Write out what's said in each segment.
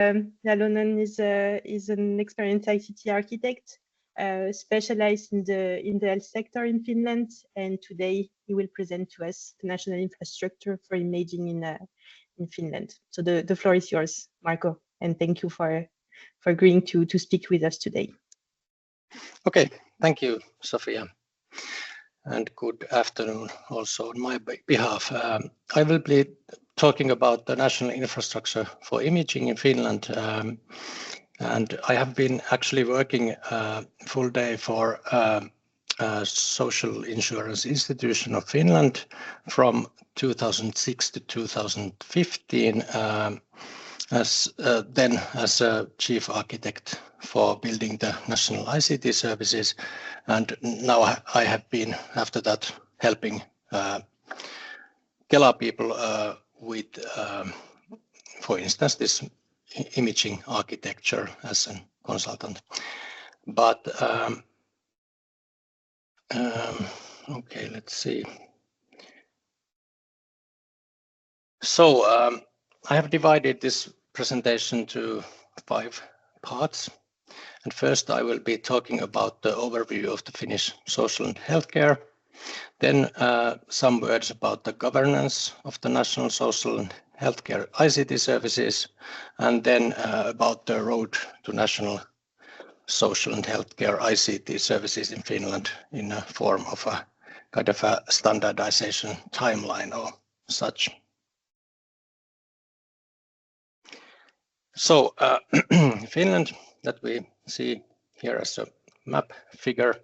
Jalonen is an experienced ICT architect, specialized in the health sector in Finland, and today he will present to us the national infrastructure for imaging in Finland. So the floor is yours, Marco, and thank you for agreeing to speak with us today. Okay, thank you, Sophia, and good afternoon also on my behalf. I will be talking about the national infrastructure for imaging in Finland, and I have been actually working full day for Social Insurance Institution of Finland from 2006 to 2015, as a chief architect for building the national ICT services, and now I have been after that helping Kela people with, for instance, this imaging architecture as a consultant. But okay, let's see. So I have divided this presentation to 5 parts. And first I will be talking about the overview of the Finnish social and healthcare. Then some words about the governance of the national social and healthcare ICT services, and then about the road to national social and healthcare ICT services in Finland in a form of a kind of a standardization timeline or such. So Finland, that we see here as a map figure,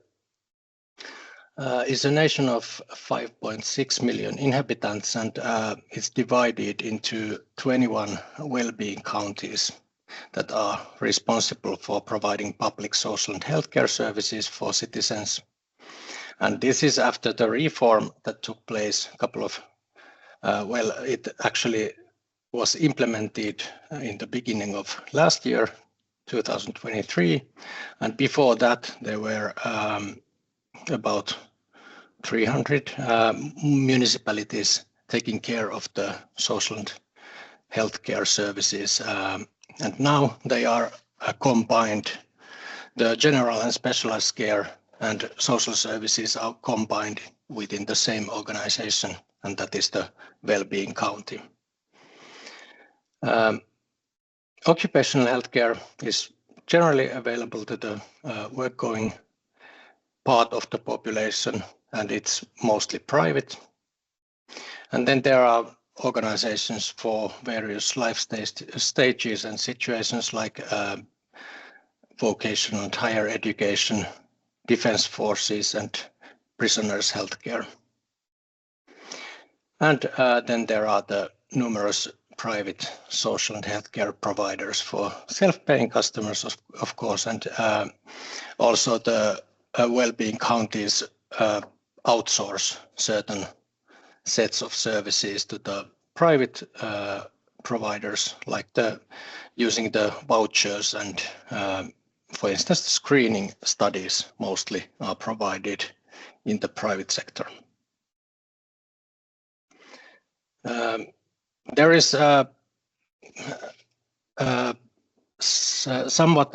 is a nation of 5.6 million inhabitants, and it's divided into 21 well-being counties that are responsible for providing public social and healthcare services for citizens. And this is after the reform that took place a couple of, it actually was implemented in the beginning of last year, 2023, and before that there were about 300 municipalities taking care of the social and healthcare services, and now they are combined. The general and specialized care and social services are combined within the same organization, and that is the well-being county. Occupational healthcare is generally available to the work-going part of the population, and it's mostly private. And then there are organizations for various life stages and situations like vocational and higher education, defense forces, and prisoners' healthcare. And then there are the numerous private social and healthcare providers for self-paying customers, of course, and also the well-being counties outsource certain sets of services to the private providers, like using the vouchers, and for instance, screening studies mostly are provided in the private sector. There is somewhat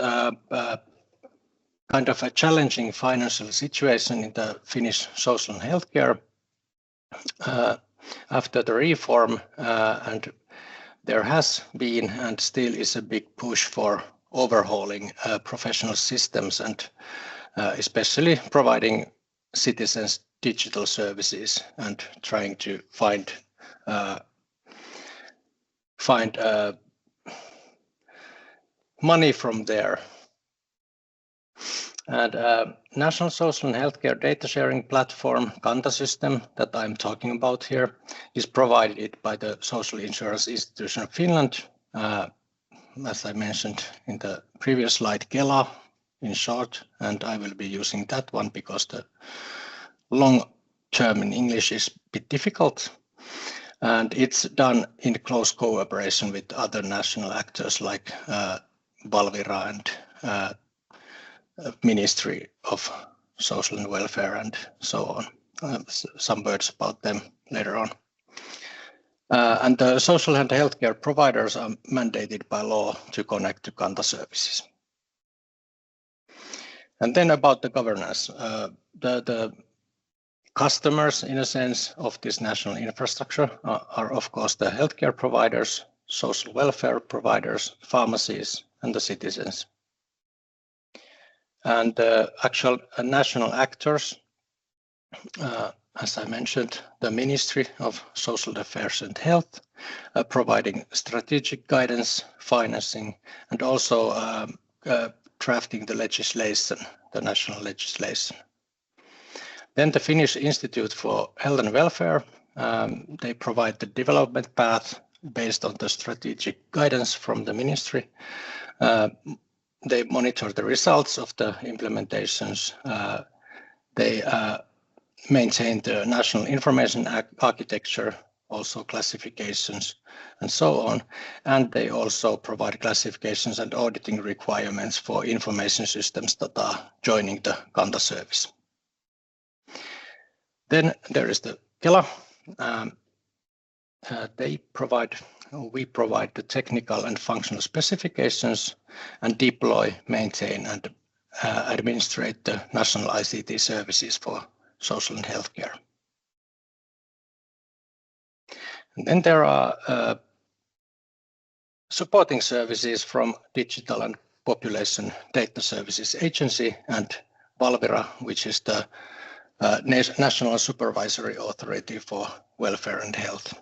kind of a challenging financial situation in the Finnish social and healthcare after the reform, and there has been and still is a big push for overhauling professional systems, and especially providing citizens digital services and trying to find money from there. And National Social and Healthcare Data Sharing Platform, Kanta system, that I'm talking about here, is provided by the Social Insurance Institution of Finland, as I mentioned in the previous slide, Kela in short, and I will be using that one because the long term in English is a bit difficult. And it's done in close cooperation with other national actors like Valvira and Ministry of Social and Welfare and so on. Some words about them later on. And the social and healthcare providers are mandated by law to connect to Kanta services. And then about the governance, the customers, in a sense, of this national infrastructure are of course the healthcare providers, social welfare providers, pharmacies, and the citizens. And the actual national actors, as I mentioned, the Ministry of Social Affairs and Health, providing strategic guidance, financing, and also drafting the legislation, the national legislation. Then the Finnish Institute for Health and Welfare, they provide the development path based on the strategic guidance from the ministry. They monitor the results of the implementations. They maintain the national information architecture, also classifications and so on. And they also provide classifications and auditing requirements for information systems that are joining the Kanta service. Then there is the Kela. We provide the technical and functional specifications and deploy, maintain, and administrate the national ICT services for social and healthcare. And then there are supporting services from Digital and Population Data Services Agency and Valvira, which is the National Supervisory Authority for Welfare and Health.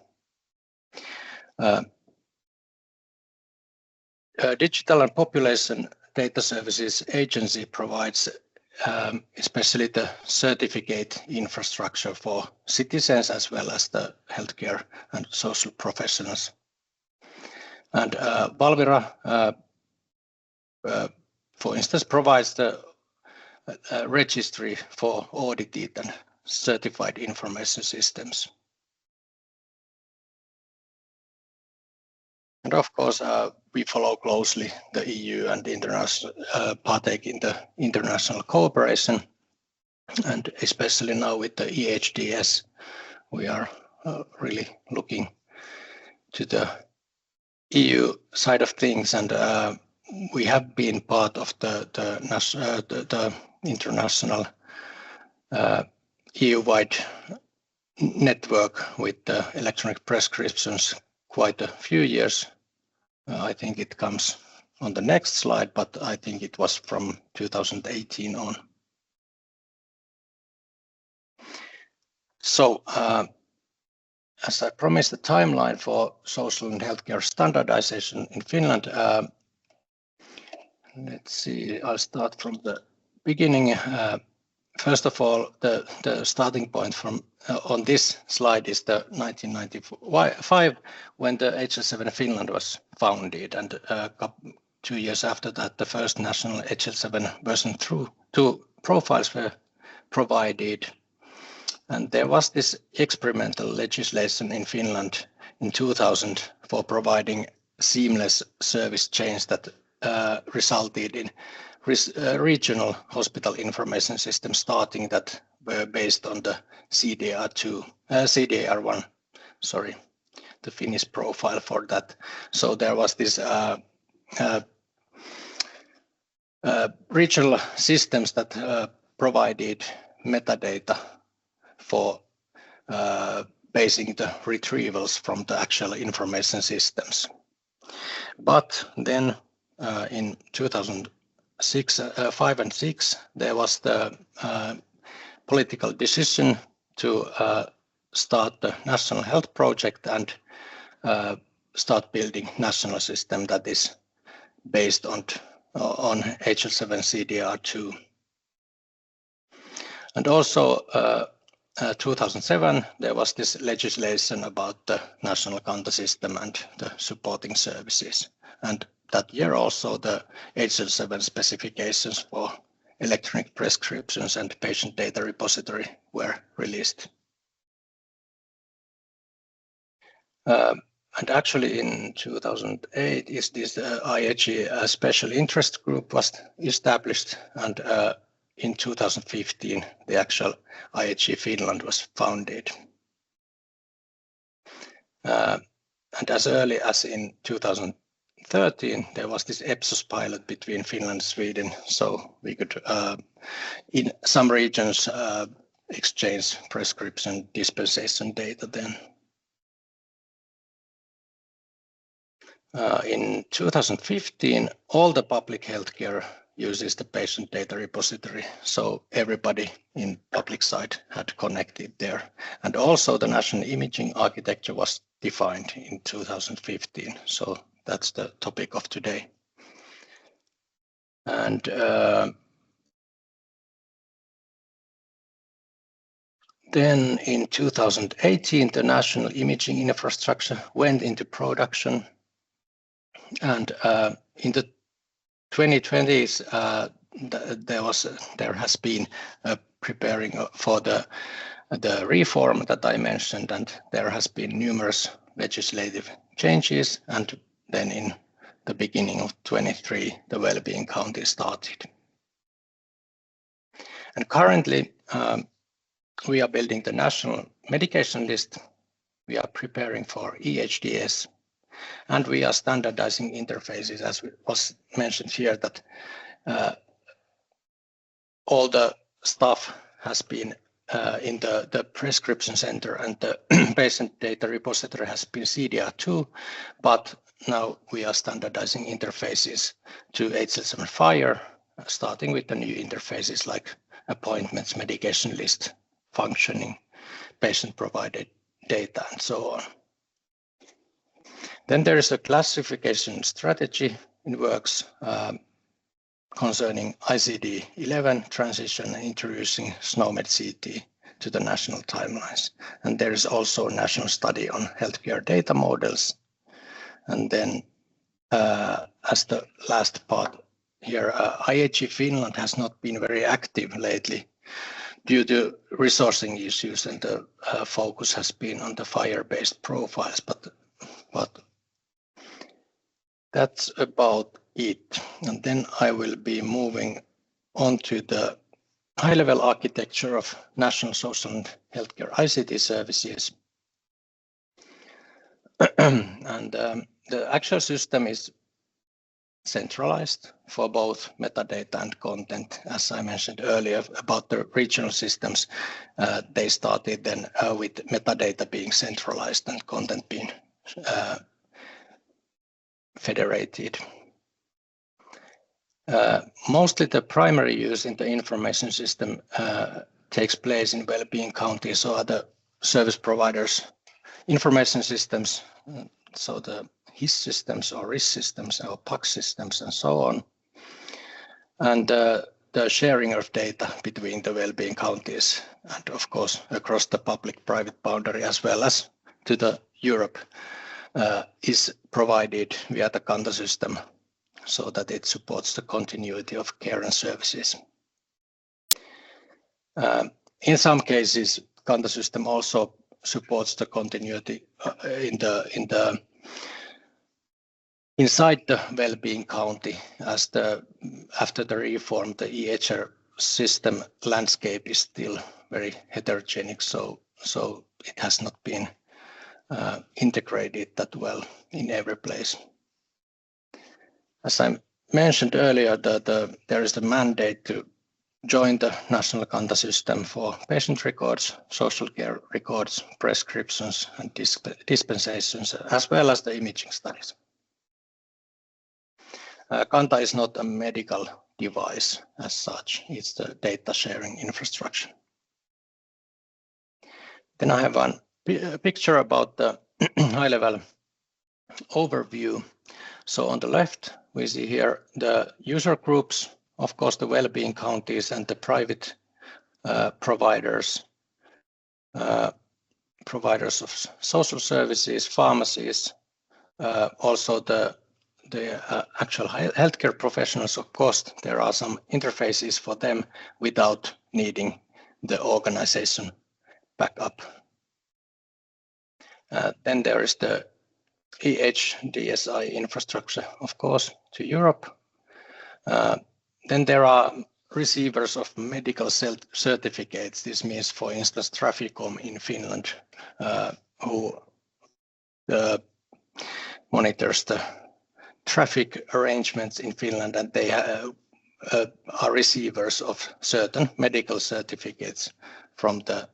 Digital and Population Data Services Agency provides especially the certificate infrastructure for citizens as well as the healthcare and social professionals. And Valvira, for instance, provides the registry for audited and certified information systems. And of course, we follow closely the EU and international partake in the international cooperation, and especially now with the EHDS, we are really looking to the EU side of things, and we have been part of the international EU-wide network with the electronic prescriptions quite a few years. I think it comes on the next slide, but I think it was from 2018 on. So, as I promised, the timeline for social and healthcare standardization in Finland. Let's see, I'll start from the beginning. First of all, the starting point from on this slide is the 1995, when the HL7 Finland was founded, and 2 years after that, the first national HL7 version 2 profiles were provided. And there was this experimental legislation in Finland in 2000 for providing seamless service chains that resulted in regional hospital information systems starting that were based on the CDR1, sorry, the Finnish profile for that. So there was this regional systems that provided metadata for basing the retrievals from the actual information systems. But then in 2005 and 6, there was the political decision to start the national health project and start building national system that is based on HL7 CDR2. And also 2007, there was this legislation about the national Kanta system and the supporting services. And that year also the HL7 specifications for electronic prescriptions and patient data repository were released. And actually in 2008 is this IHE special interest group was established, and in 2015 the actual IHE Finland was founded. And as early as in 2013, there was this EPSOS pilot between Finland and Sweden, so we could, in some regions, exchange prescription dispensation data then. In 2015, all the public healthcare uses the patient data repository, so everybody in public side had connected there. And also the national imaging architecture was defined in 2015, so that's the topic of today. And then in 2018, the national imaging infrastructure went into production. And in the 2020s, there has been preparing for the reform that I mentioned, and there has been numerous legislative changes. And then in the beginning of 23, the well-being county started. And currently, we are building the national medication list. We are preparing for EHDS. And we are standardizing interfaces, as was mentioned here, that all the stuff has been in the prescription center, and the patient data repository has been CDR2, but now we are standardizing interfaces to HL7 Fire, starting with the new interfaces like appointments, medication list, functioning, patient-provided data, and so on. Then there is a classification strategy in works concerning ICD-11 transition and introducing SNOMED CT to the national timelines. And there is also a national study on healthcare data models. And then as the last part here, IHE Finland has not been very active lately due to resourcing issues, and the focus has been on the fire-based profiles, but that's about it. And then I will be moving on to the high-level architecture of national social and healthcare ICT services. And the actual system is centralized for both metadata and content. As I mentioned earlier about the regional systems, they started then with metadata being centralized and content being federated. Mostly the primary use in the information system takes place in well-being counties or other service providers' information systems, so the HIS systems or RIS systems or PACS systems and so on. And the sharing of data between the well-being counties and of course across the public-private boundary as well as to the Europe is provided via the Kanta system so that it supports the continuity of care and services. In some cases, Kanta system also supports the continuity inside the well-being county, as after the reform, the EHR system landscape is still very heterogeneous, so it has not been integrated that well in every place. As I mentioned earlier, there is the mandate to join the national Kanta system for patient records, social care records, prescriptions, and dispensations, as well as the imaging studies. Kanta is not a medical device as such, it's the data sharing infrastructure. Then I have one picture about the high-level overview. So on the left, we see here the user groups, of course, the well-being counties and the private providers of social services, pharmacies, also the actual healthcare professionals. Of course, there are some interfaces for them without needing the organization backup. Then there is the IHE-DSI infrastructure, of course, to Europe. Then there are receivers of medical certificates. This means, for instance, Traficom in Finland, who monitors the traffic arrangements in Finland, and they are receivers of certain medical certificates from the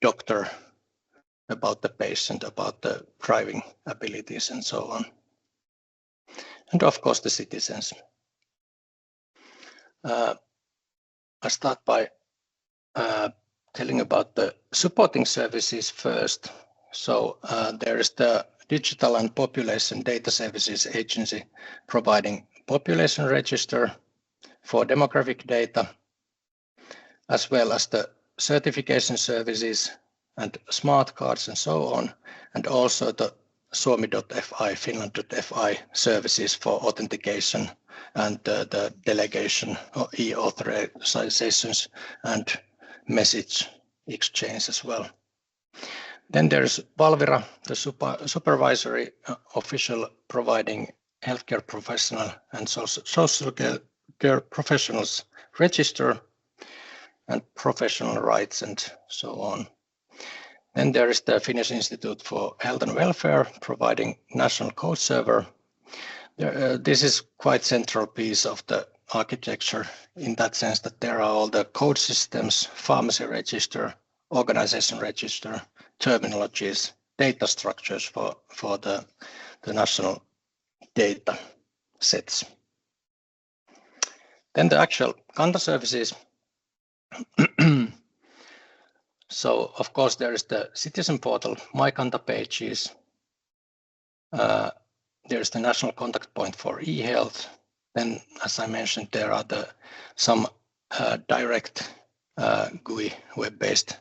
doctor about the patient, about the driving abilities and so on. And of course the citizens. I start by telling about the supporting services first. So there is the Digital and Population Data Services Agency providing population register for demographic data, as well as the certification services and smart cards and so on, and also the Suomi.fi, Finland.fi services for authentication and the delegation or e-authorizations and message exchange as well. Then there's Valvira, the supervisory official providing healthcare professional and social care professionals register and professional rights and so on. Then there is the Finnish Institute for Health and Welfare providing national code server. This is quite central piece of the architecture in that sense that there are all the code systems, pharmacy register, organization register, terminologies, data structures for the national data sets. Then the actual Kanta services. So of course there is the citizen portal, My Kanta pages. There's the national contact point for e-health. Then, as I mentioned, there are some direct GUI web-based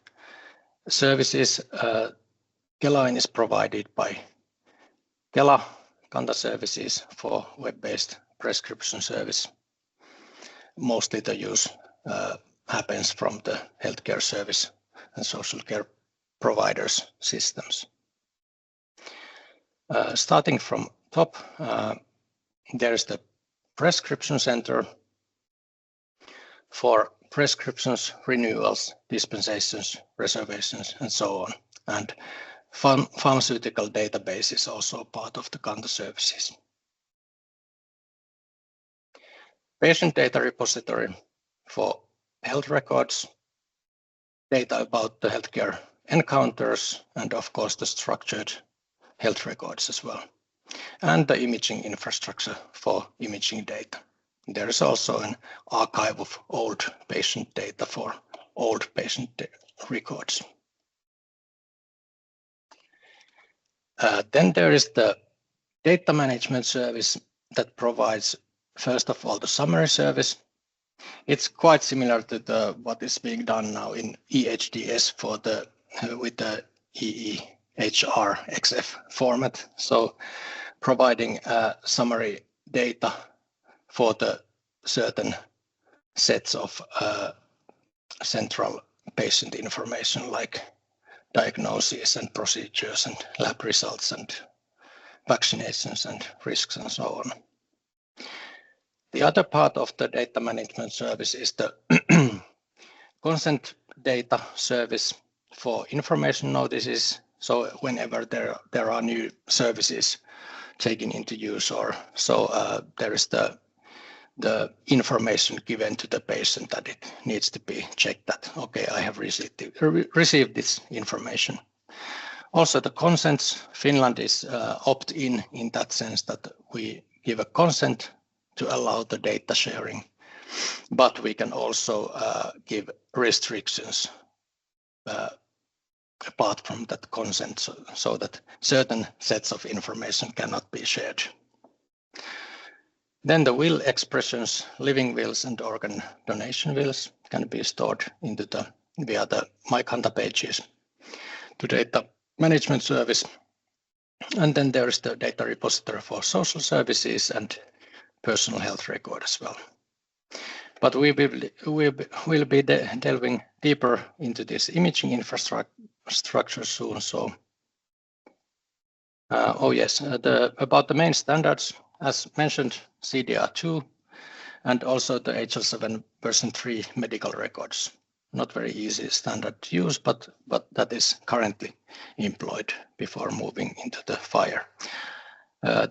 services. Kelain is provided by Kela Kanta services for web-based prescription service. Mostly the use happens from the healthcare service and social care providers systems. Starting from top, there is the prescription center for prescriptions, renewals, dispensations, reservations, and so on. And pharmaceutical database is also part of the Kanta services. Patient data repository for health records, data about the healthcare encounters, and of course the structured health records as well. And the imaging infrastructure for imaging data. There is also an archive of old patient data for old patient records. Then there is the data management service that provides, first of all, the summary service. It's quite similar to what is being done now in EHDS with the EEHR-XF format. So providing summary data for the certain sets of central patient information like diagnoses and procedures and lab results and vaccinations and risks and so on. The other part of the data management service is the consent data service for information notices. So whenever there are new services taken into use, or so there is the information given to the patient that it needs to be checked that, okay, I have received this information. Also the consents, Finland is opt-in in that sense that we give a consent to allow the data sharing, but we can also give restrictions apart from that consent, so that certain sets of information cannot be shared. Then the will expressions, living wills and organ donation wills can be stored into via the My Kanta pages to data management service. And then there is the data repository for social services and personal health record as well. But we will be delving deeper into this imaging infrastructure soon. So, about the main standards, as mentioned, CDR2 and also the HL7 version 3 medical records. not very easy standard to use, but that is currently employed before moving into the FHIR.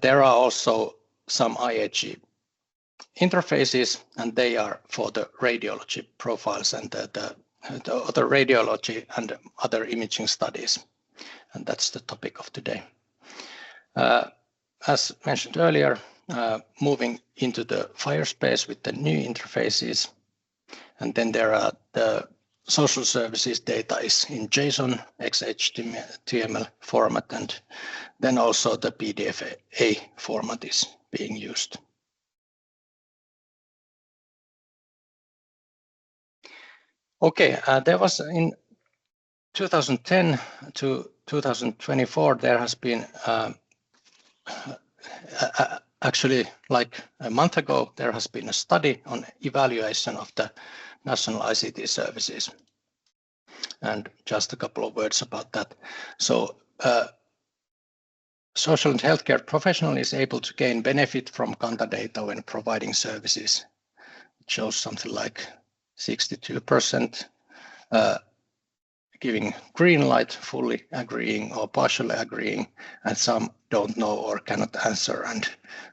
There are also some IHE interfaces, and they are for the radiology profiles and the other radiology and other imaging studies. And that's the topic of today. As mentioned earlier, moving into the FHIR space with the new interfaces. And then there are the social services data is in JSON, XHTML format, and then also the PDF-A format is being used. Okay, there was in 2010 to 2024, there has been actually like a month ago, there has been a study on evaluation of the national ICT services. And just a couple of words about that. So social and healthcare professional is able to gain benefit from Kanta data when providing services. It shows something like 62% giving green light, fully agreeing or partially agreeing, and some don't know or cannot answer, and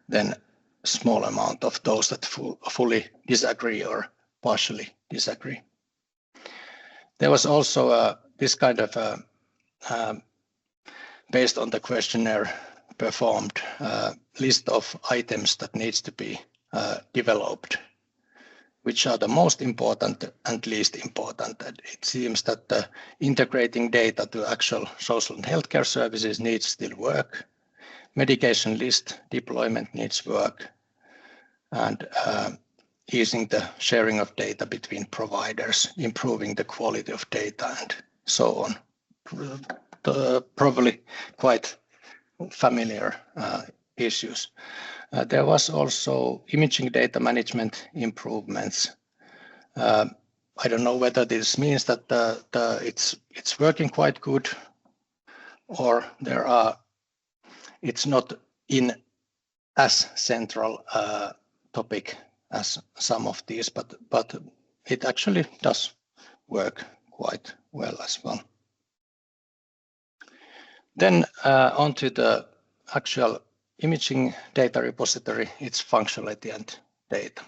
then a small amount of those that fully disagree or partially disagree. There was also this kind of based on the questionnaire performed list of items that needs to be developed, which are the most important and least important. And it seems that the integrating data to actual social and healthcare services needs still work. Medication list deployment needs work, and easing the sharing of data between providers, improving the quality of data, and so on. Probably quite familiar issues. There was also imaging data management improvements. I don't know whether this means that it's working quite good, or it's not in as central topic as some of these, but it actually does work quite well as well. Then on to the actual imaging data repository, its functionality and data.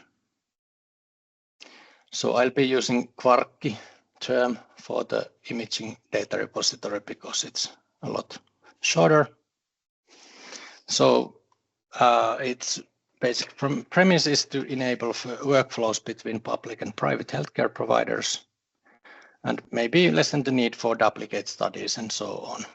So I'll be using Quarkki term for the imaging data repository because it's a lot shorter. So its basic premise is to enable workflows between public and private healthcare providers, and maybe lessen the need for duplicate studies and so on.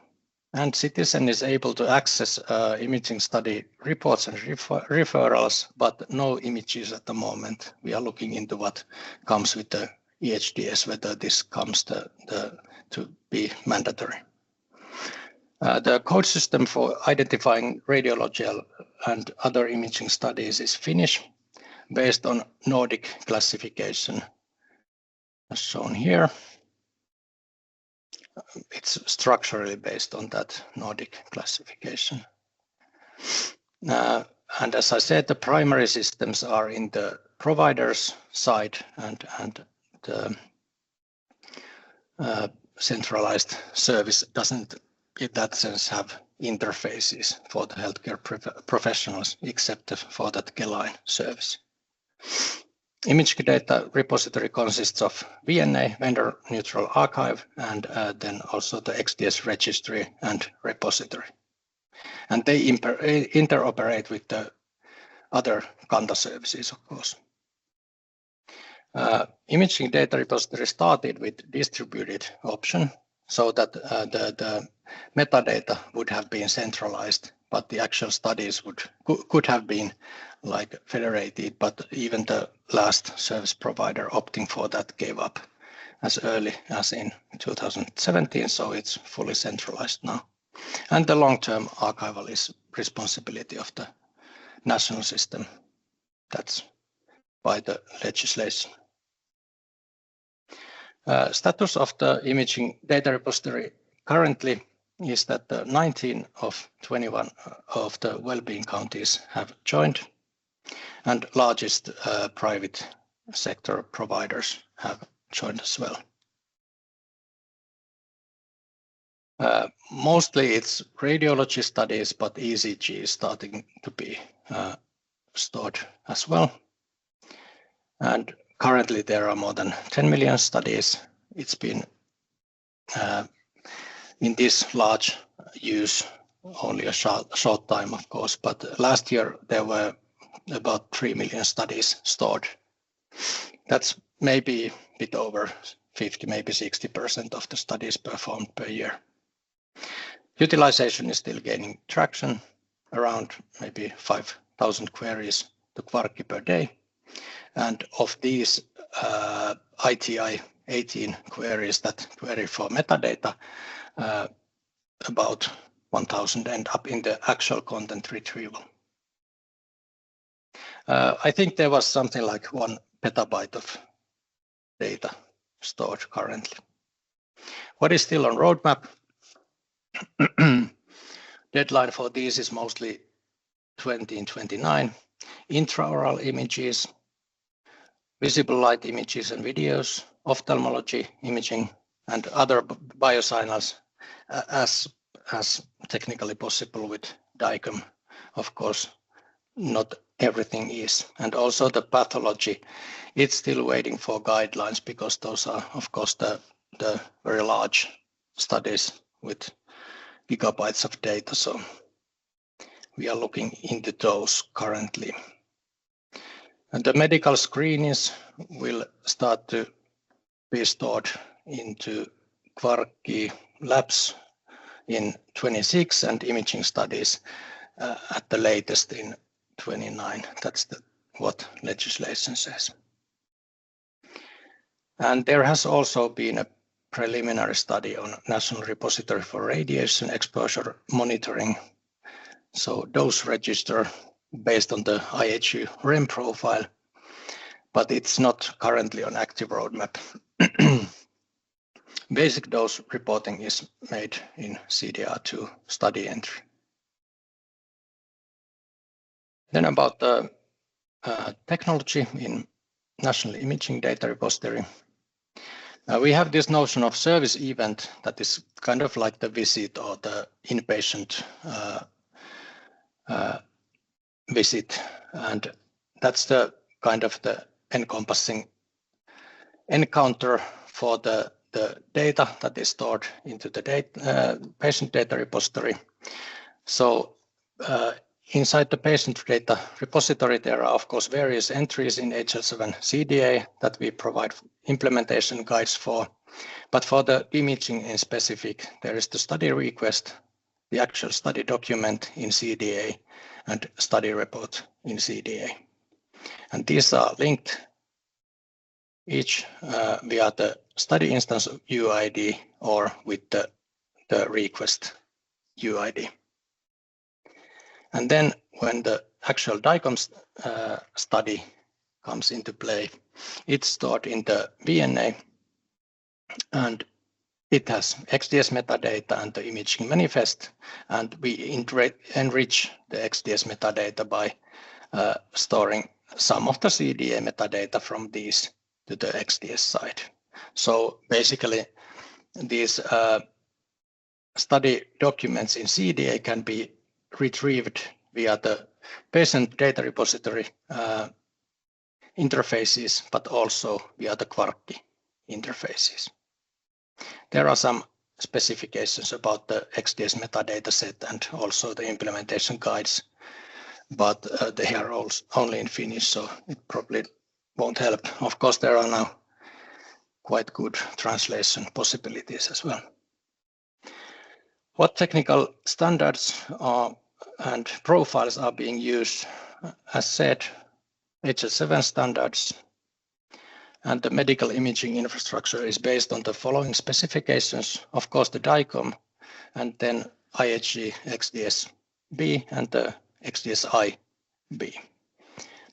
And citizen is able to access imaging study reports and referrals, but no images at the moment. We are looking into what comes with the EHDS, whether this comes to be mandatory. The code system for identifying radiological and other imaging studies is Finnish, based on Nordic classification, as shown here. It's structurally based on that Nordic classification. And as I said, the primary systems are in the provider's side, and the centralized service doesn't, in that sense, have interfaces for the healthcare professionals, except for that Kelain service. Image data repository consists of VNA, vendor neutral archive, and then also the XDS registry and repository. And they interoperate with the other Kanta services, of course. Imaging data repository started with distributed option, so that the metadata would have been centralized, but the actual studies could have been like federated, but even the last service provider opting for that gave up as early as in 2017, so it's fully centralized now. And the long-term archival is responsibility of the national system. That's by the legislation. Status of the imaging data repository currently is that 19 of 21 of the well-being counties have joined, and largest private sector providers have joined as well. Mostly it's radiology studies, but ECG is starting to be stored as well. And currently there are more than 10 million studies. It's been in this large use only a short time, of course, but last year there were about 3 million studies stored. That's maybe a bit over 50, maybe 60% of the studies performed per year. Utilization is still gaining traction, around maybe 5,000 queries to Quarkki per day. And of these ITI 18 queries that query for metadata, about 1,000 end up in the actual content retrieval. I think there was something like 1 petabyte of data stored currently. What is still on roadmap? Deadline for these is mostly 2029. Intraoral images, visible light images and videos, ophthalmology imaging, and other biosignals as technically possible with DICOM. Of course, not everything is. And also the pathology, it's still waiting for guidelines because those are, of course, the very large studies with gigabytes of data. So we are looking into those currently. And the medical screenings will start to be stored into Quarkki labs in 26 and imaging studies at the latest in 29. That's what legislation says. And there has also been a preliminary study on National Repository for Radiation Exposure Monitoring. So dose register based on the IHE-REM profile, but it's not currently on active roadmap. Basic dose reporting is made in CDR2 study entry. Then about the technology in National Imaging Data Repository. We have this notion of service event that is kind of like the visit or the inpatient visit, and that's the kind of the encompassing encounter for the data that is stored into the patient data repository. So inside the patient data repository, there are of course various entries in HL7 CDA that we provide implementation guides for. But for the imaging in specific, there is the study request, the actual study document in CDA, and study report in CDA. And these are linked each via the study instance UID or with the request UID. And then when the actual DICOM study comes into play, it's stored in the VNA, and it has XDS metadata and the imaging manifest, and we enrich the XDS metadata by storing some of the CDA metadata from these to the XDS side. So basically, these study documents in CDA can be retrieved via the patient data repository interfaces, but also via the Quarkki interfaces. There are some specifications about the XDS metadata set and also the implementation guides, but they are only in Finnish, so it probably won't help. Of course, there are now quite good translation possibilities as well. What technical standards and profiles are being used? As said, HL7 standards, and the medical imaging infrastructure is based on the following specifications. Of course, the DICOM, and then IHE XDS-B and the XDS-I-B.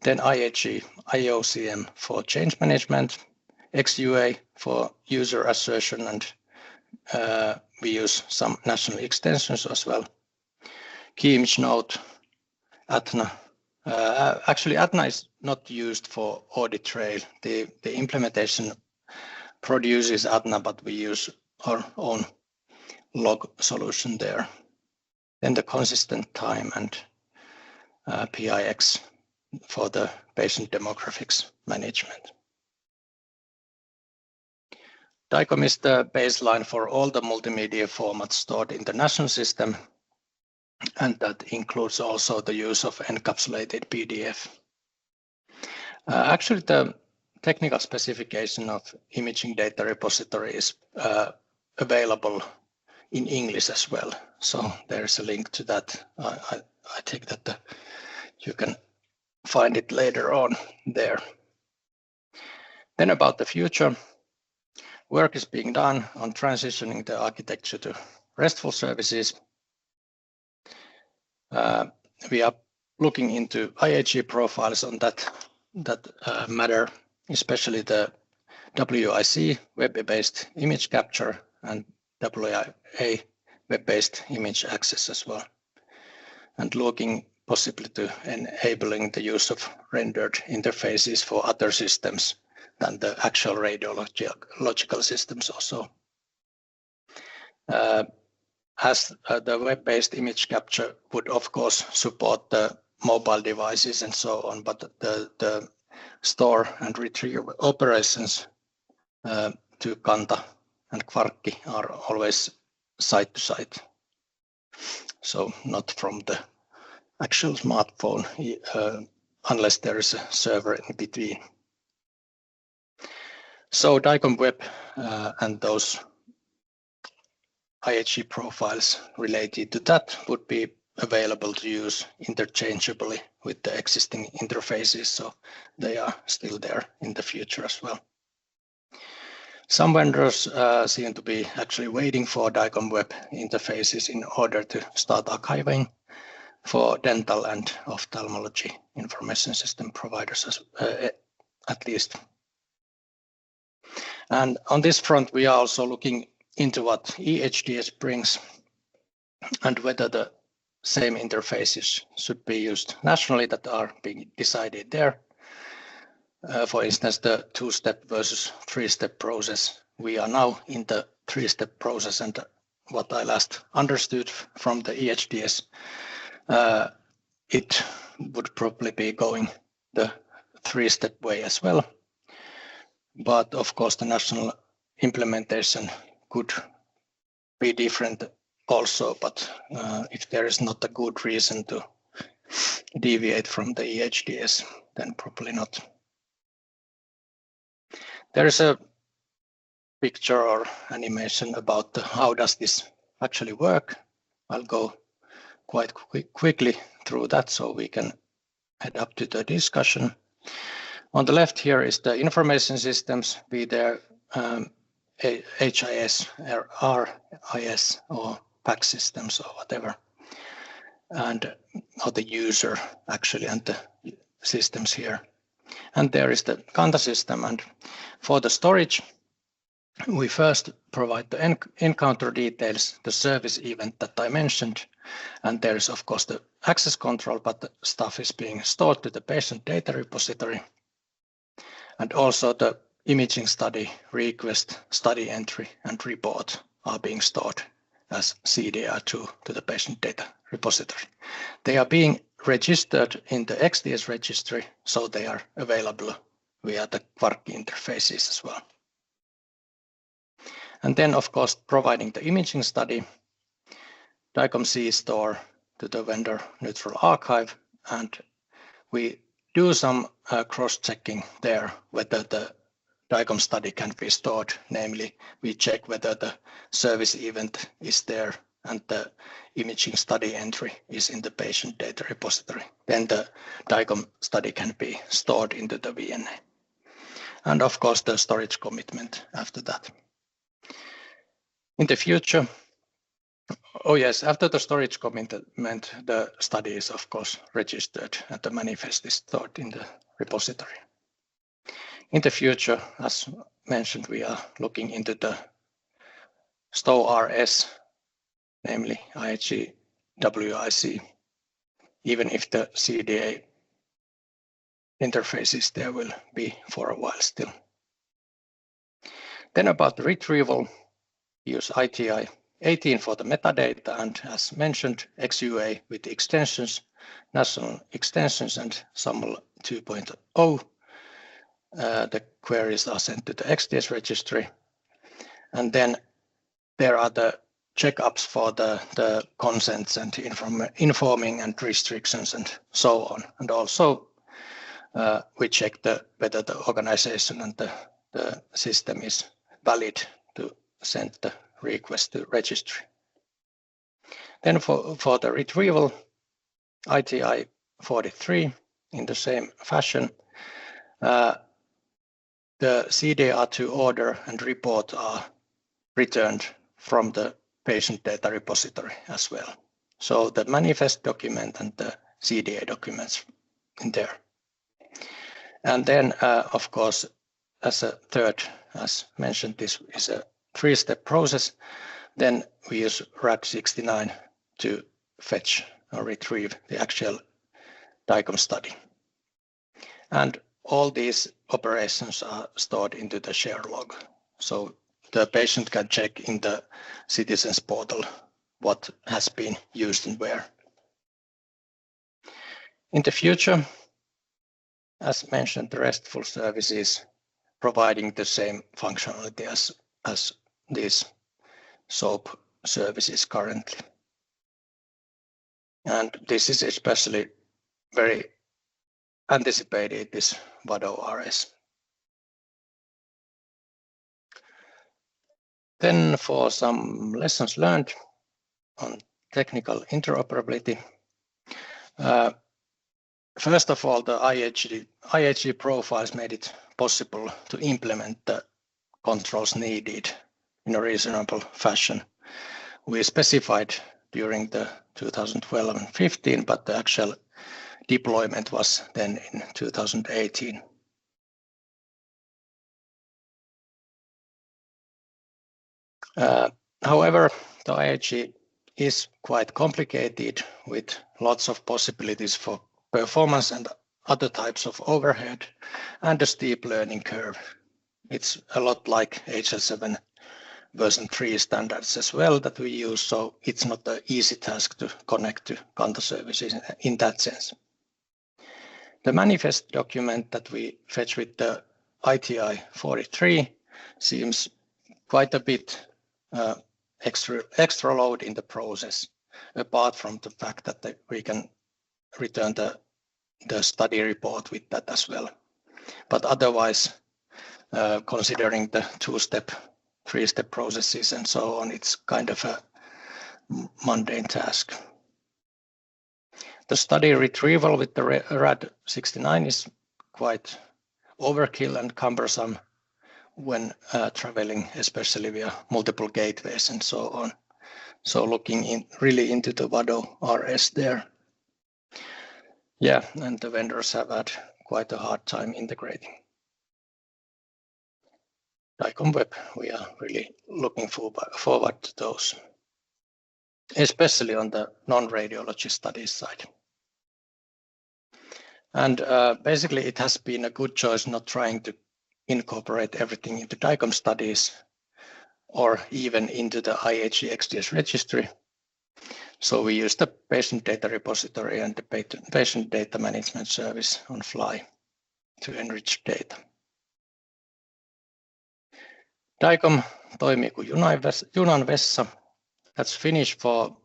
Then IHE IOCM for change management, XUA for user assertion, and we use some national extensions as well. Key image node, ATNA. Actually, ATNA is not used for audit trail. The implementation produces ATNA, but we use our own log solution there. Then the consistent time and PIX for the patient demographics management. DICOM is the baseline for all the multimedia formats stored in the national system, and that includes also the use of encapsulated PDF. Actually, the technical specification of imaging data repository is available in English as well. So there's a link to that. I think that you can find it later on there. Then about the future, work is being done on transitioning the architecture to RESTful services. We are looking into IHE profiles on that matter, especially the WIC, web-based image capture, and WIA, web-based image access as well, and looking possibly to enabling the use of rendered interfaces for other systems than the actual radiological systems also. As the web-based image capture would of course support the mobile devices and so on, but the store and retrieve operations to Kanta and Kvarkki are always site to site, so not from the actual smartphone unless there is a server in between. So DICOM Web and those IHE profiles related to that would be available to use interchangeably with the existing interfaces, so they are still there in the future as well. Some vendors seem to be actually waiting for DICOM Web interfaces in order to start archiving for dental and ophthalmology information system providers, at least. And on this front, we are also looking into what EHDS brings and whether the same interfaces should be used nationally that are being decided there. For instance, the two-step versus three-step process. We are now in the three-step process, and what I last understood from the EHDS, it would probably be going the three-step way as well. But of course, the national implementation could be different also, but if there is not a good reason to deviate from the EHDS, then probably not. There is a picture or animation about how does this actually work. I'll go quite quickly through that so we can head up to the discussion. On the left here is the information systems, be there HIS, RIS, or PACS systems or whatever, and or the user actually and the systems here. And there is the Kanta system, and for the storage, we first provide the encounter details, the service event that I mentioned, and there is of course the access control, but the stuff is being stored to the patient data repository. And also the imaging study, request, study entry, and report are being stored as CDR2 to the patient data repository. They are being registered in the XDS registry, so they are available via the Kvarkki interfaces as well. And then, of course, providing the imaging study, DICOM C store to the vendor neutral archive, and we do some cross-checking there whether the DICOM study can be stored. Namely, we check whether the service event is there and the imaging study entry is in the patient data repository. Then the DICOM study can be stored into the VNA. And of course, the storage commitment after that. In the future, oh yes, after the storage commitment, the study is of course registered and the manifest is stored in the repository. In the future, as mentioned, we are looking into the STOW-RS, namely IHE-WIC, even if the CDA interfaces there will be for a while still. Then about the retrieval, use ITI 18 for the metadata, and as mentioned, XUA with extensions, national extensions, and SAML 2.0. The queries are sent to the XDS registry. And then there are the checkups for the consents and informing and restrictions and so on. And also we check whether the organization and the system is valid to send the request to registry. Then for the retrieval, ITI 43 in the same fashion. The CDR2 order and report are returned from the patient data repository as well. So the manifest document and the CDA documents in there. And then, of course, as a third, as mentioned, this is a 3-step process. Then we use RAD69 to fetch or retrieve the actual DICOM study. And all these operations are stored into the share log. So the patient can check in the Citizens portal what has been used and where. In the future, as mentioned, the RESTful services providing the same functionality as these SOAP services currently. And this is especially very anticipated, this WADO RS. Then for some lessons learned on technical interoperability. First of all, the IHE profiles made it possible to implement the controls needed in a reasonable fashion. We specified during the 2012 and 15, but the actual deployment was then in 2018. However, the IHE is quite complicated with lots of possibilities for performance and other types of overhead and a steep learning curve. It's a lot like HL7 version 3 standards as well that we use, so it's not an easy task to connect to Kanta services in that sense. The manifest document that we fetch with the ITI 43 seems quite a bit extra load in the process, apart from the fact that we can return the study report with that as well. But otherwise, considering the 2-step, 3-step processes and so on, it's kind of a mundane task. The study retrieval with the RAD69 is quite overkill and cumbersome when traveling, especially via multiple gateways and so on. So looking really into the WADO RS there. Yeah, and the vendors have had quite a hard time integrating. DICOM Web, we are really looking forward to those, especially on the non-radiology studies side. And basically it has been a good choice not trying to incorporate everything into DICOM studies or even into the IHE XDS registry. So we use the patient data repository and the patient data management service on fly to enrich data. DICOM toimii kuin junan vessa. That's Finnish for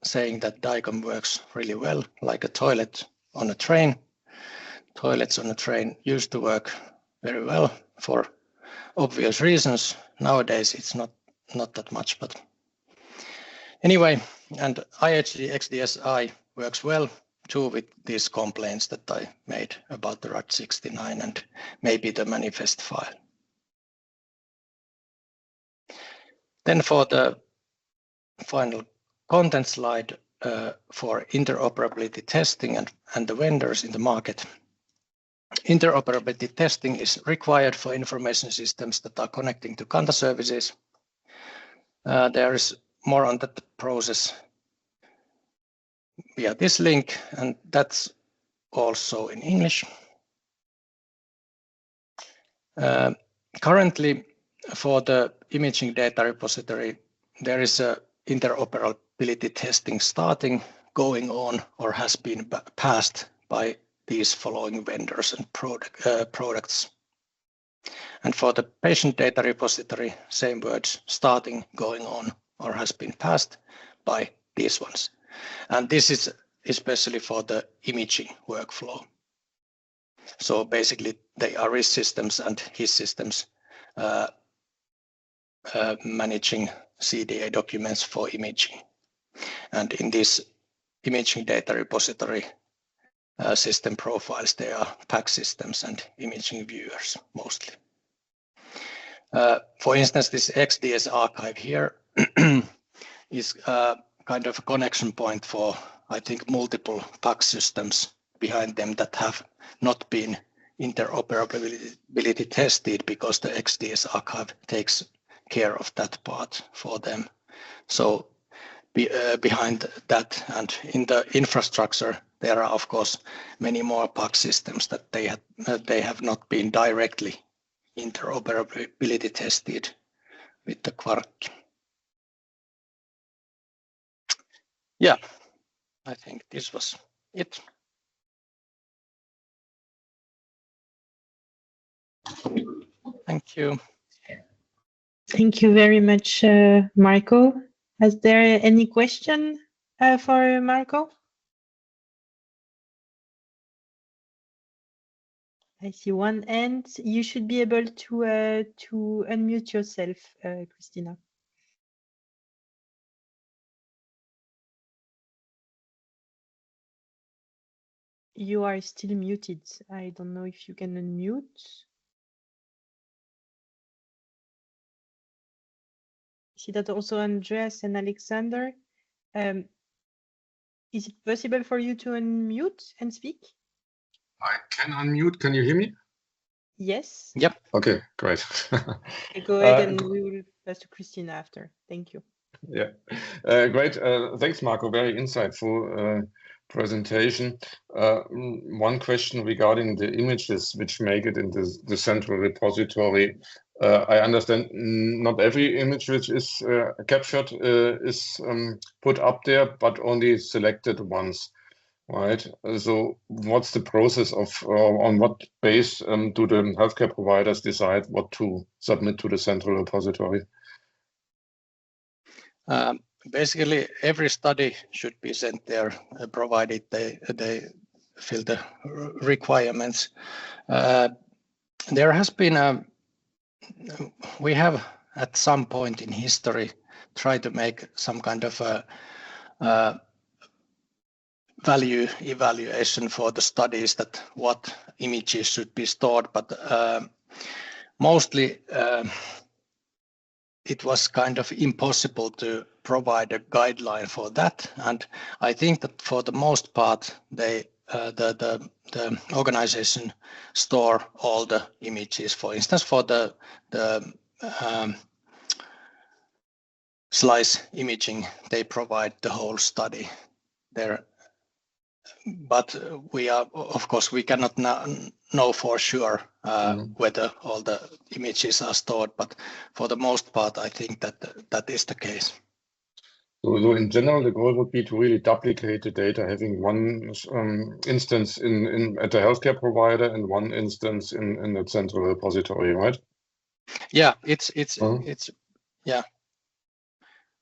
saying that DICOM works really well, like a toilet on a train. Toilets on a train used to work very well for obvious reasons. Nowadays it's not that much, but anyway, and IHE XDSI works well too with these complaints that I made about the RAD69 and maybe the manifest file. Then for the final content slide for interoperability testing and the vendors in the market. Interoperability testing is required for information systems that are connecting to Kanta services. There is more on that process via this link, and that's also in English. Currently, for the imaging data repository, there is a interoperability testing starting, going on, or has been passed by these following vendors and products. And for the patient data repository, same words, starting, going on, or has been passed by these ones. And this is especially for the imaging workflow. So basically, they are RIS systems and HIS systems managing CDA documents for imaging. And in this imaging data repository system profiles, they are PACS systems and imaging viewers mostly. For instance, this XDS archive here is kind of a connection point for, I think, multiple PACS systems behind them that have not been interoperability tested, because the XDS archive takes care of that part for them. So behind that and in the infrastructure, there are of course many more PACS systems that they have not been directly interoperability tested with the Quark. Yeah, I think this was it. Thank you. Thank you very much, Marco. Is there any question for Marco? I see one, and you should be able to unmute yourself, Christina. You are still muted. I don't know if you can unmute. I see that also Andreas and Alexander. Is it possible for you to unmute and speak? I can unmute. Can you hear me? Yes. Yep. Okay, great. Go ahead and we will pass to Christina after. Thank you. Yeah, great. Thanks, Marco. Very insightful presentation. One question regarding the images which make it into the central repository. I understand not every image which is captured is put up there, but only selected ones, right? So what's the process of, on what base do the healthcare providers decide what to submit to the central repository? Basically, every study should be sent there, provided they fill the requirements. There has been we have at some point in history tried to make some kind of a value evaluation for the studies, that what images should be stored, but mostly it was kind of impossible to provide a guideline for that. And I think that for the most part, they the organization store all the images. For instance, for the slice imaging, they provide the whole study there. But we are, of course, we cannot know for sure whether all the images are stored, but for the most part, I think that that is the case. So in general, the goal would be to really duplicate the data, having one instance at the healthcare provider and one instance in the central repository, right? Yeah, it's yeah.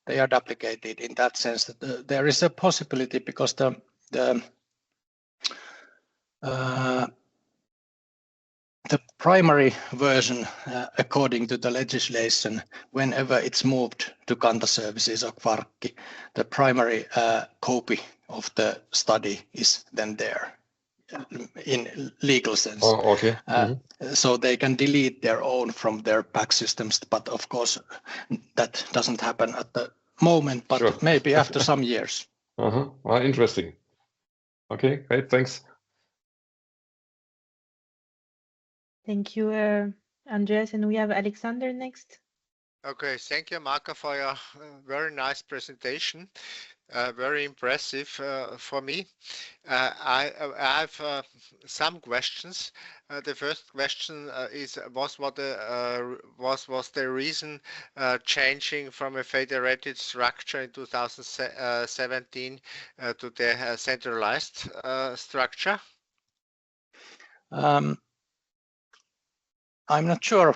They are duplicated in that sense that there is a possibility, because the primary version, according to the legislation, whenever it's moved to Kanta services or Quarkki, the primary copy of the study is then there in legal sense. Oh, okay. So they can delete their own from their PACS systems, but of course that doesn't happen at the moment, but sure. Maybe after some years. Well, interesting. Okay, great, thanks. Thank you, Andreas, and we have Alexander next. Okay, thank you, Marco, for your very nice presentation. Very impressive for me. I have some questions. The first question is: was the reason changing from a federated structure in 2017 to the centralized structure? I'm not sure.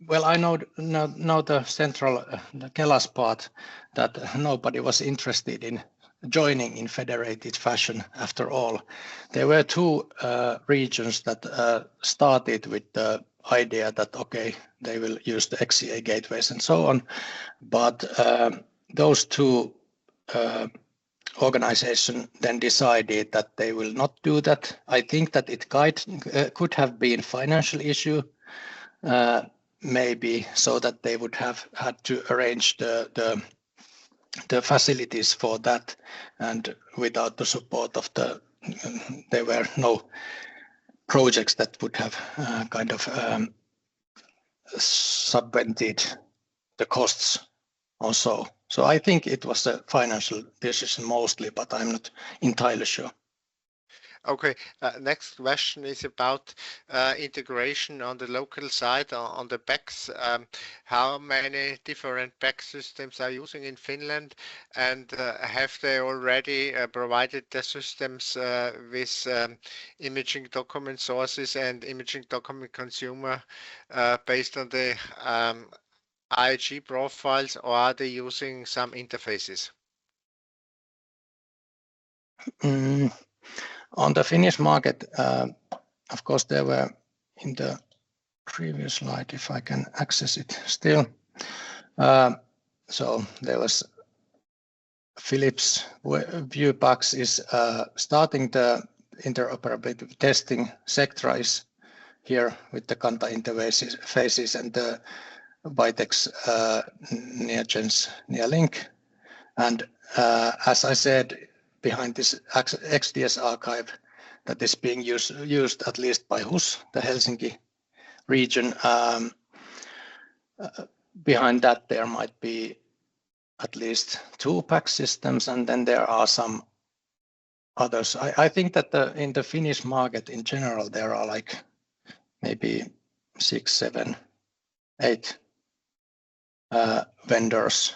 Well, I know the central the Kelas part that nobody was interested in joining in federated fashion after all. There were two regions that started with the idea that, okay, they will use the XCA gateways and so on. But those two organization then decided that they will not do that. I think that it could have been financial issue, maybe, so that they would have had to arrange the facilities for that, and without the support of there were no projects that would have kind of subvented the costs also. So I think it was a financial decision mostly, but I'm not entirely sure. Okay, next question is about integration on the local side, on the PACS. How many different PACS systems are using in Finland, and have they already provided the systems with imaging document sources and imaging document consumer based on the IHE profiles, or are they using some interfaces? On the Finnish market, of course, there were in the previous slide, if I can access it still. So there was Philips ViewPACS is starting the interoperability testing. Sectra is here with the Kanta interfaces and the Vitex Neogen's Neolink. And as I said, behind this XDS archive that is being used at least by HUS, the Helsinki region, behind that there might be at least 2 PACS systems, and then there are some others. I think that in the Finnish market in general, there are like maybe 6, 7, 8 vendors.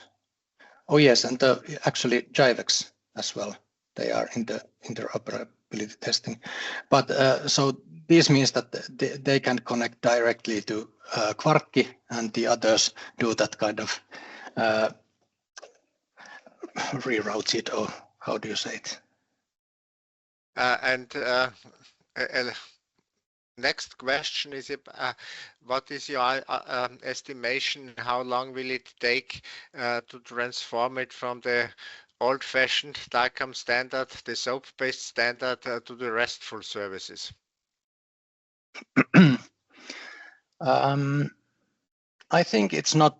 Oh yes, and actually Jivex as well. They are in the interoperability testing. But so this means that they can connect directly to Quarkki, and the others do that kind of rerouted, or how do you say it? Next question is, what is your estimation? How long will it take to transform it from the old-fashioned DICOM standard, the SOAP-based standard, to the RESTful services? I think it's not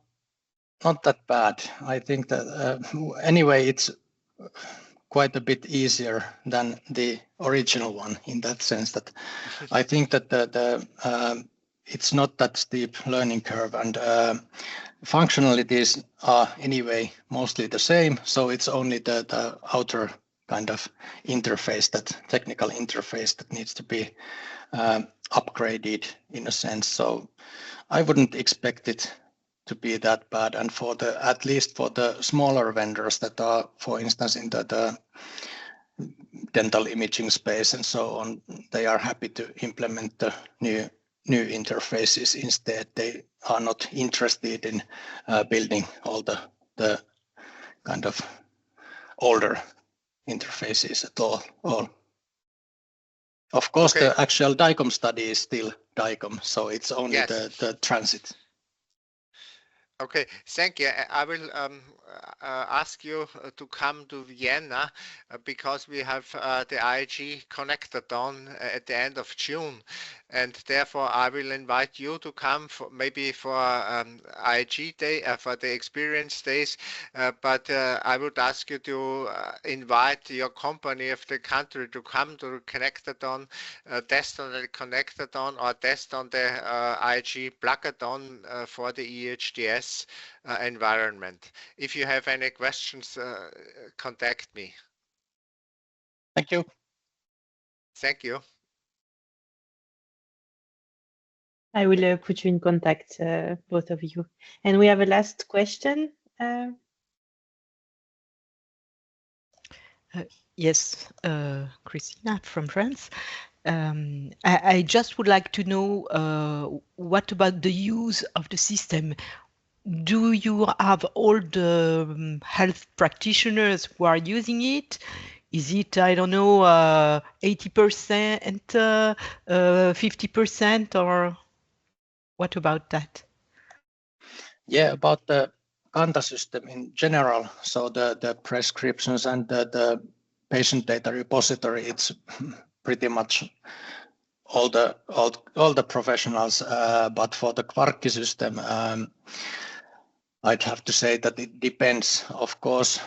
that bad. I think that anyway, it's quite a bit easier than the original one in that sense that I think that it's not that steep learning curve, and functionalities are anyway mostly the same. So it's only the outer kind of interface, that technical interface, that needs to be upgraded in a sense. So I wouldn't expect it to be that bad, and at least for the smaller vendors that are, for instance, in the dental imaging space and so on, they are happy to implement the new interfaces instead. They are not interested in building all the kind of older interfaces at all. Of course, okay. The actual DICOM study is still DICOM, so it's only the transit. Okay, thank you. I will ask you to come to Vienna because we have the IHE Connectathon at the end of June, and therefore I will invite you to come maybe for IHE Day, for the experience days, but I would ask you to invite your company of the country to come to the Connectathon, test on the Connectathon or test on the IHE Pluggathon for the EHDS. US environment. If you have any questions, contact me. Thank you. Thank you. I will put you in contact, both of you. And we have a last question. Yes, Christina from France. I just would like to know what about the use of the system? Do you have all the health practitioners who are using it? Is it, I don't know, 80%, 50%, or what about that? Yeah, about the Kanta system in general. So the prescriptions and the patient data repository, it's pretty much all the professionals. But for the Kvarkki system, I'd have to say that it depends. Of course,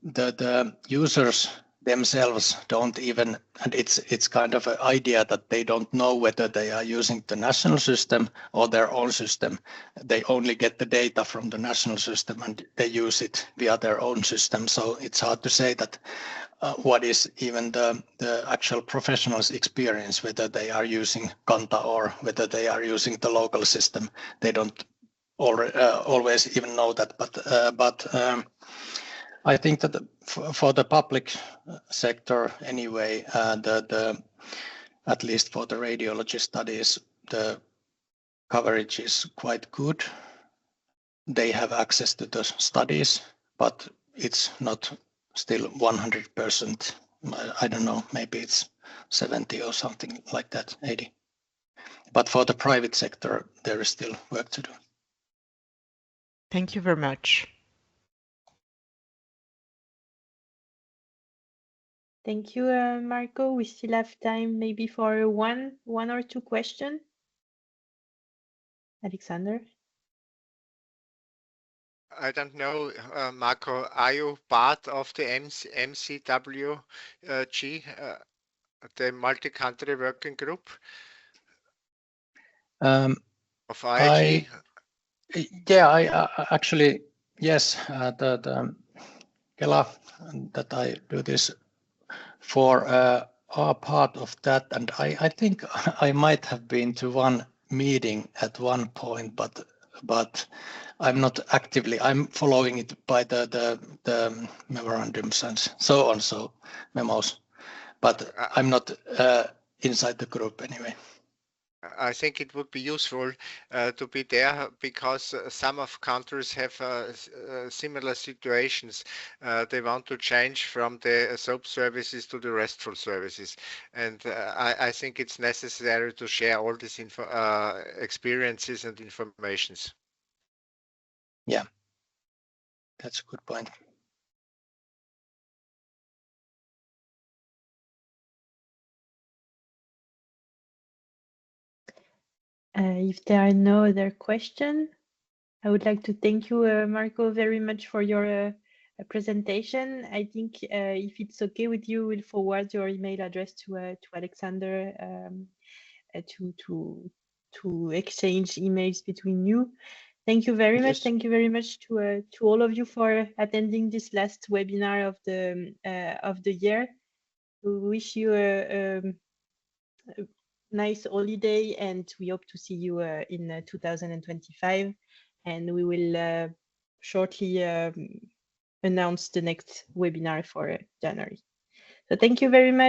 the users themselves don't even, and it's kind of an idea that they don't know whether they are using the national system or their own system. They only get the data from the national system and they use it via their own system. So it's hard to say that what is even the actual professionals' experience, whether they are using Kanta or whether they are using the local system. They don't always even know that, but I think that for the public sector anyway, at least for the radiology studies, the coverage is quite good. They have access to the studies, but it's not still 100%. I don't know, maybe it's 70 or something like that, 80. But for the private sector, there is still work to do. Thank you very much. Thank you, Marco. We still have time maybe for one or two questions. Alexander? I don't know, Marco, are you part of the MCWG, the multi-country working group of IHE? I actually, yes, the Kela that I do this for are part of that, and I think I might have been to one meeting at one point, but I'm not actively. I'm following it by the memorandums and so on, so memos, but I'm not inside the group anyway. I think it would be useful to be there because some of countries have similar situations. They want to change from the SOAP services to the RESTful services. And I think it's necessary to share all these experiences and informations. Yeah, that's a good point. If there are no other questions, I would like to thank you, Marco, very much for your presentation. I think if it's okay with you, we'll forward your email address to Alexander to exchange emails between you. Thank you very much. Thank you very much to all of you for attending this last webinar of the year. We wish you a nice holiday, and we hope to see you in 2025. And we will shortly announce the next webinar for January. So thank you very much.